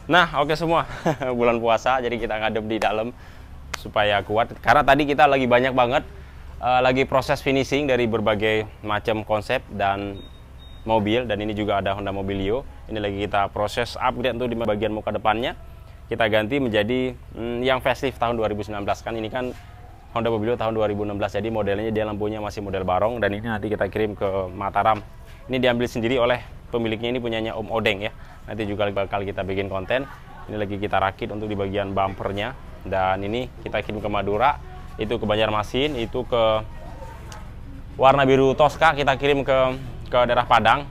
Nah, oke semua. Bulan puasa, jadi kita ngadep di dalam supaya kuat. Karena tadi kita lagi banyak banget lagi proses finishing dari berbagai macam konsep dan mobil, dan ini juga ada Honda Mobilio. Ini lagi kita proses upgrade untuk di bagian muka depannya. Kita ganti menjadi yang facelift tahun 2019 kan. Ini kan Honda Mobilio tahun 2016. Jadi modelnya dia lampunya masih model barong, dan ini nanti kita kirim ke Mataram. Ini diambil sendiri oleh pemiliknya, ini punyanya Om Odeng ya. Nanti juga bakal kita bikin konten. Ini lagi kita rakit untuk di bagian bumpernya, dan ini kita kirim ke Madura, itu ke Banjarmasin, itu ke warna biru Tosca kita kirim ke daerah Padang.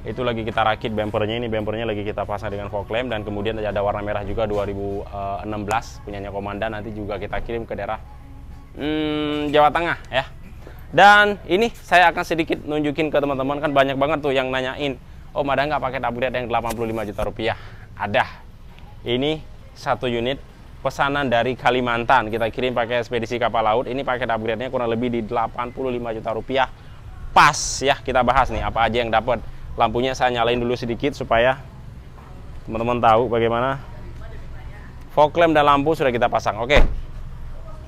Itu lagi kita rakit bumpernya, ini bumpernya lagi kita pasang dengan fog lamp, dan kemudian ada warna merah juga 2016 punyanya Komandan, nanti juga kita kirim ke daerah Jawa Tengah ya. Dan ini saya akan sedikit nunjukin ke teman-teman, kan banyak banget tuh yang nanyain, Om ada nggak paket upgrade yang 85 juta rupiah? Ada. Ini satu unit pesanan dari Kalimantan, kita kirim pakai ekspedisi kapal laut. Ini paket upgrade-nya kurang lebih di 85 juta rupiah. Pas ya, kita bahas nih apa aja yang dapat. Lampunya saya nyalain dulu sedikit supaya teman-teman tahu bagaimana. Fog lamp dan lampu sudah kita pasang. Oke.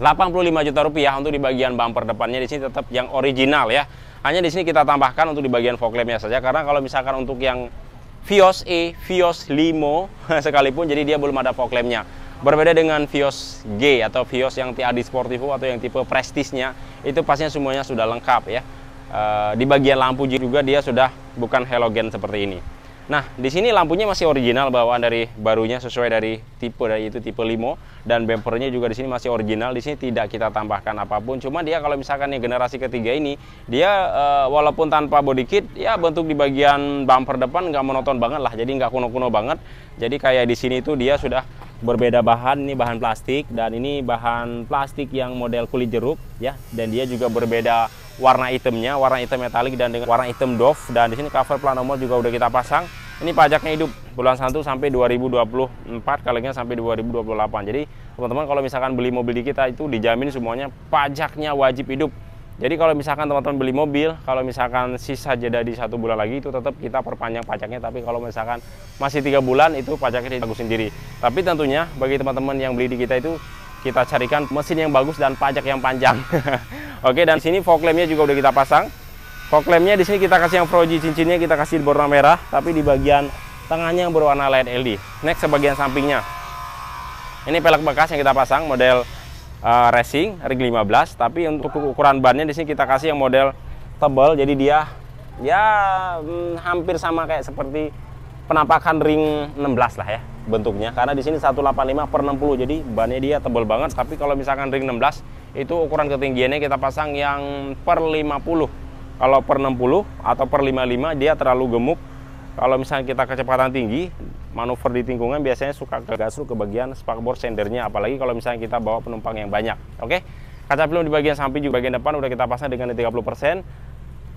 85 juta rupiah untuk di bagian bumper depannya, di sini tetap yang original ya. Hanya di sini kita tambahkan untuk di bagian fog lampnya saja, karena kalau misalkan untuk yang Vios E, Vios Limo sekalipun, jadi dia belum ada fog lampnya. Berbeda dengan Vios G atau Vios yang TRD Sportivo atau yang tipe Prestige-nya, itu pastinya semuanya sudah lengkap ya. Di bagian lampu juga dia sudah bukan halogen seperti ini. Nah, di sini lampunya masih original, bawaan dari barunya sesuai dari itu tipe Limo, dan bumpernya juga di sini masih original. Di sini tidak kita tambahkan apapun. Cuma dia kalau misalkan yang generasi ketiga ini, dia walaupun tanpa body kit, ya bentuk di bagian bumper depan nggak monoton banget lah. Jadi nggak kuno-kuno banget. Jadi kayak di sini tuh dia sudah berbeda bahan. Ini bahan plastik, dan ini bahan plastik yang model kulit jeruk ya. Dan dia juga berbeda warna hitamnya, warna hitam metalik dan dengan warna hitam doff. Dan di sini cover plat nomor juga udah kita pasang. Ini pajaknya hidup bulan 1 sampai 2024, kalengnya sampai 2028. Jadi teman-teman kalau misalkan beli mobil di kita itu dijamin semuanya pajaknya wajib hidup. Jadi kalau misalkan teman-teman beli mobil, kalau misalkan sisa jeda di 1 bulan lagi, itu tetap kita perpanjang pajaknya. Tapi kalau misalkan masih 3 bulan, itu pajaknya ditanggung sendiri. Tapi tentunya bagi teman-teman yang beli di kita itu, kita carikan mesin yang bagus dan pajak yang panjang. Oke, dan sini fog lamp-nya juga udah kita pasang. Fog lamp-nya di sini kita kasih yang Proji, cincinnya kita kasih berwarna merah, tapi di bagian tengahnya yang berwarna LED LED. Next, sebagian sampingnya. Ini pelek bekas yang kita pasang model racing ring 15, tapi untuk ukuran bannya di sini kita kasih yang model tebal, jadi dia ya hampir sama kayak seperti penampakan ring 16 lah ya bentuknya, karena di sini 185/60, jadi bannya dia tebal banget. Tapi kalau misalkan ring 16 itu ukuran ketinggiannya kita pasang yang per 50. Kalau per 60 atau per 55 dia terlalu gemuk. Kalau misalnya kita kecepatan tinggi, manuver di tikungan biasanya suka ke gasruk ke bagian spakbor sendernya, apalagi kalau misalnya kita bawa penumpang yang banyak. Oke, kaca film di bagian samping juga bagian depan udah kita pasang dengan 30%.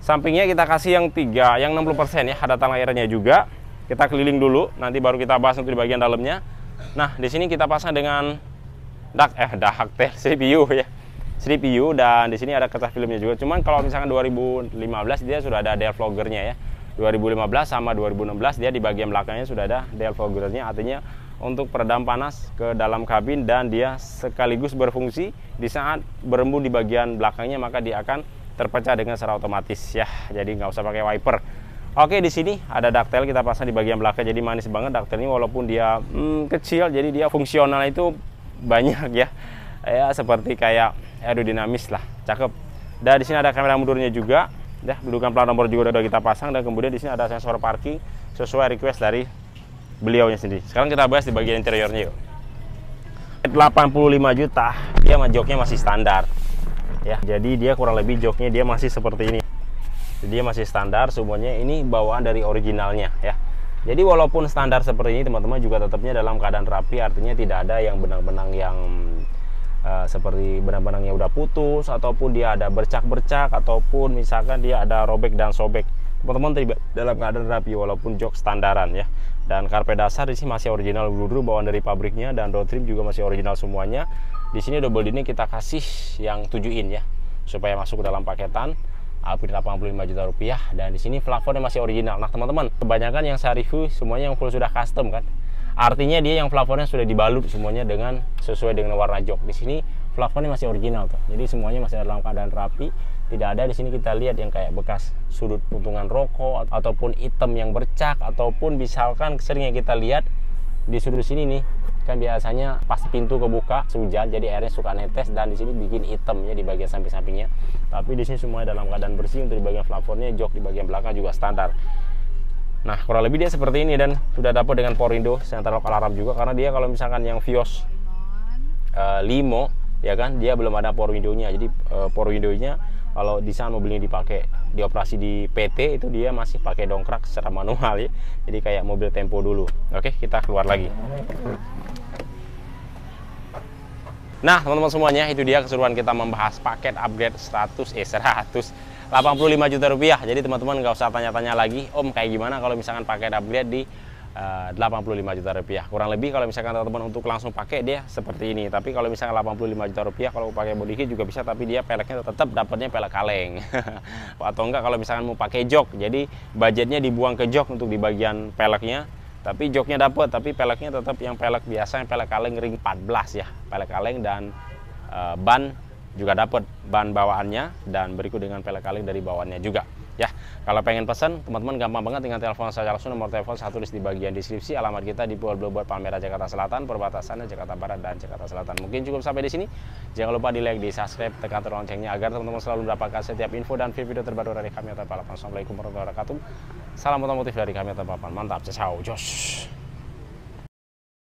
Sampingnya kita kasih yang 60% ya, ada tang layarnya juga. Kita keliling dulu, nanti baru kita bahas untuk di bagian dalamnya. Nah, di sini kita pasang dengan ductile CPU ya. CPU, dan di sini ada kaca filmnya juga. Cuman kalau misalkan 2015 dia sudah ada dial vloggernya ya. 2015 sama 2016 dia di bagian belakangnya sudah ada dial vloggernya, artinya untuk peredam panas ke dalam kabin, dan dia sekaligus berfungsi di saat berembun di bagian belakangnya, maka dia akan terpecah dengan secara otomatis ya. Jadi nggak usah pakai wiper. Oke, di sini ada ductile kita pasang di bagian belakang, jadi manis banget ductile ini, walaupun dia kecil, jadi dia fungsional itu banyak ya. Ya seperti kayak aerodinamis lah, cakep. Dan di sini ada kamera mundurnya juga. Ya, dudukan plat nomor juga udah kita pasang, dan kemudian di sini ada sensor parking sesuai request dari beliaunya sendiri. Sekarang kita bahas di bagian interiornya yuk. 85 juta, dia joknya masih standar. Ya, jadi dia kurang lebih joknya dia masih seperti ini. Jadi dia masih standar semuanya, ini bawaan dari originalnya ya. Jadi walaupun standar seperti ini, teman-teman juga tetapnya dalam keadaan rapi, artinya tidak ada yang benang-benang yang seperti benang-benang yang udah putus, ataupun dia ada bercak-bercak, ataupun misalkan dia ada robek dan sobek. Teman-teman dalam keadaan rapi walaupun jok standaran ya. Dan karpet dasar di sini masih original bluedroo bawaan dari pabriknya, dan road trim juga masih original semuanya. Di sini double dini kita kasih yang 7 in ya, supaya masuk ke dalam paketan. Upgrade 85 juta rupiah, dan di sini plafonnya masih original. Nah teman-teman, kebanyakan yang saya review semuanya yang full sudah custom kan. Artinya dia yang plafonnya sudah dibalut semuanya dengan sesuai dengan warna jok. Di sini plafonnya masih original tuh. Jadi semuanya masih dalam keadaan rapi. Tidak ada di sini kita lihat yang kayak bekas sudut puntungan rokok ataupun hitam yang bercak, ataupun misalkan sering yang kita lihat di sudut sini nih. Kan biasanya pas pintu kebuka hujan jadi airnya suka netes dan di sini bikin hitam ya di bagian samping-sampingnya. Tapi di sini semuanya dalam keadaan bersih. Untuk di bagian plafonnya, jok di bagian belakang juga standar. Nah, kurang lebih dia seperti ini dan sudah dapat dengan power window center lock alarm juga, karena dia kalau misalkan yang Vios Limo ya kan, dia belum ada power window-nya. Jadi power window-nya kalau di sana mobilnya dipakai dioperasi di PT itu dia masih pakai dongkrak secara manual ya. Jadi kayak mobil Tempo dulu. Oke, kita keluar lagi. Nah, teman-teman semuanya, itu dia keseruan kita membahas paket upgrade 185 juta rupiah. Jadi teman-teman nggak usah tanya-tanya lagi, Om kayak gimana kalau misalkan paket upgrade di 85 juta rupiah. Kurang lebih kalau misalkan teman-teman untuk langsung pakai dia seperti ini. Tapi kalau misalkan 85 juta rupiah kalau pakai body kit juga bisa, tapi dia peleknya tetap dapatnya pelek kaleng. Atau enggak kalau misalkan mau pakai jok, jadi budgetnya dibuang ke jok untuk di bagian peleknya. Tapi joknya dapat, tapi peleknya tetap yang pelek biasa, yang pelek kaleng ring 14 ya, pelek kaleng, dan ban juga dapat, ban bawaannya, dan berikut dengan pelek kaleng dari bawaannya juga ya. Kalau pengen pesan, teman-teman gampang banget, tinggal telepon saya langsung. Nomor telepon saya tulis di bagian deskripsi. Alamat kita di Pulau Bluebird Palmerah, Jakarta Selatan, perbatasannya Jakarta Barat dan Jakarta Selatan. Mungkin cukup sampai di sini. Jangan lupa di like, di subscribe, tekan tombol loncengnya agar teman-teman selalu mendapatkan setiap info dan video terbaru dari kami. Assalamualaikum warahmatullahi wabarakatuh. Salam otomotif dari kami. Mantap, ciao, jos.